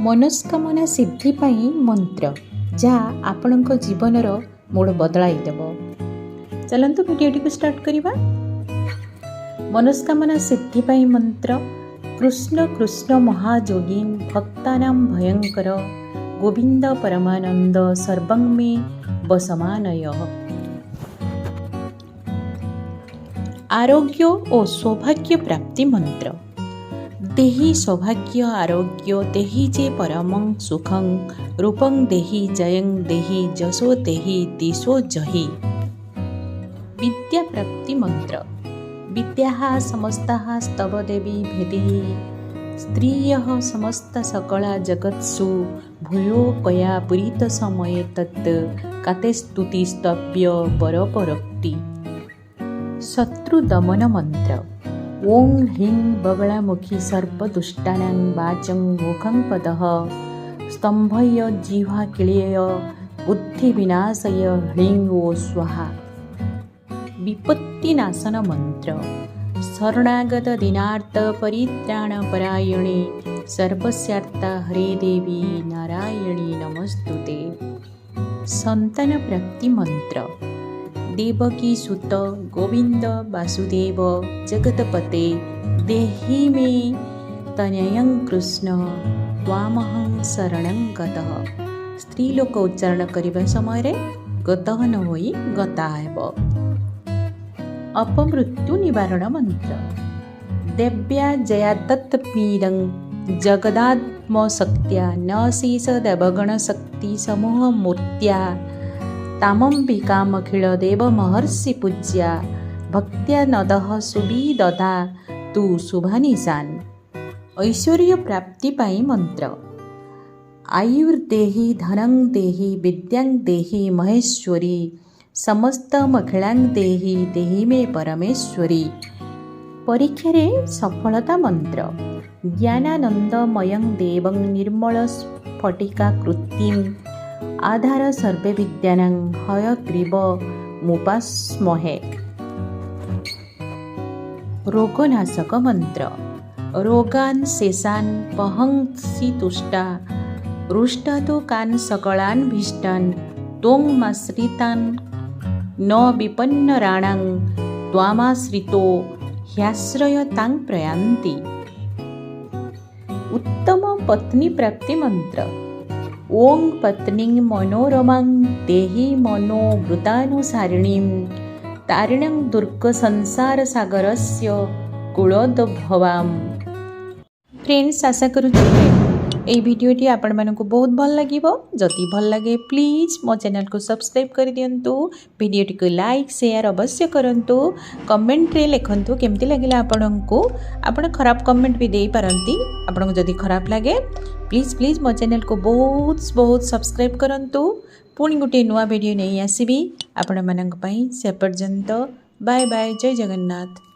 मनोस्कामना सिद्धि पाई मंत्र जहाँ आपणक जीवनर मोड़ बदलाई देव। चलतु भिडियोटी को स्टार्ट करिबा। मनोस्कामना सिद्धि पाई मंत्र कृष्ण कृष्ण महाजोगीन भक्तानां भयंकर गोविंद परमानंद सर्वं मे वसमानय। आरोग्य और सौभाग्य प्राप्ति मंत्र। देहि सौभाग्य आरोग्य देहि जे परमं सुखं रूपं देहि जयं देहि जसो देहि दिशो जहि। विद्या प्राप्ति मंत्र। विद्याः समस्ताः स्तव देवी भेदिः स्त्रियः समस्त सकला जगत्सु भूयो कया पुरीत समये तत् काते स्तुति स्तव्य बरपरोक्ति। शत्रु दमन मंत्र। ओं ह्रीं बगलामुखी सर्पदुष्टानां वाचं मुखं पदः स्तंभय जिह्वा किलेय बुद्धिविनाशय ह्रीं ओ स्वाहा। विपत्तिनाशन मंत्र। शरणागत दीनार्थ परित्राण परायणे सर्वस्यार्था हरे देवी नारायणी नमस्तुते। संतान प्राप्ति मंत्र। देवकी सुत गोविंद वासुदेव जगतपते देहि मे तनयं कृष्ण त्वामहं शरणं गतः। स्त्री लोक उच्चारण करने समय गतः न होई गता हेब। अपमृत्यु निवारण मंत्र। देव्या जया तत्पीडं जगदात्मशक्त्या न शेष देवगण शक्ति समूह मूर्त्या तामंबिकामखिल देव महर्षि पूज्या भक्त्या नदः सुविदधा तु शुभानिशान। ऐश्वर्य प्राप्ति पाई मंत्र। आयुर्देहि धनं देहि विद्यां देहि महेश्वरी समस्तमखिलां देहि देहि मे परमेश्वरी। परीक्षा रे सफलता मंत्र। ज्ञानानंदमयं देवं निर्मल स्फटिकाकृतिं आधार सर्वे विद्यानां हयग्रीव मुपास्महे। रोगनाशक मंत्र। रोगान् शेषान् पहंसि तुष्टा रुष्टा तो कान् सकलान् भीष्टान् त्वमाश्रितान् न विपन्नराणां त्वामाश्रितो ह्याश्रयतां प्रयान्ति। उत्तम पत्नी प्राप्ति मंत्र। ओं पत्नीं मनोरमां देहि मनोवृतानुसारिणीं तारिणीं दुर्गसंसारसागरस्य कूलोद्भवां। फ्रेंड्स आशा करुच्छे এই ভিডিওটি ଆପଣମାନଙ୍କୁ ବହୁତ ଭଲ ଲାଗିବ। ଯଦି ଭଲ ଲାଗେ ପ୍ଲିଜ୍ ମୋ ଚ୍ୟାନେଲକୁ ସବସ୍କ୍ରାଇବ୍ କରିଦିଅନ୍ତୁ। ଭିଡ଼ିଓଟିକୁ ଲାଇକ୍ ସେୟାର ଅବଶ୍ୟ କରନ୍ତୁ। କମେଣ୍ଟରେ ଲେଖନ୍ତୁ କେମିତି ଲାଗିଲା ଆପଣଙ୍କୁ। ଆପଣ ଖରାପ କମେଣ୍ଟ ବି ଦେଇପାରନ୍ତି। ଆପଣଙ୍କୁ ଯଦି ଖରାପ ଲାଗେ ପ୍ଲିଜ୍ ମୋ ଚ୍ୟାନେଲକୁ ବହୁତ ସବସ୍କ୍ରାଇବ୍ କରନ୍ତୁ। ପୁଣି ଗୋଟିଏ ନୂଆ ଭିଡ଼ିଓ ନେଇ ଆସିବି ଆପଣମାନଙ୍କ ପାଇଁ। ସେ ପର୍ଯ୍ୟନ୍ତ ବାଏ ବାଏ। ଜୟ ଜଗନ୍ନାଥ।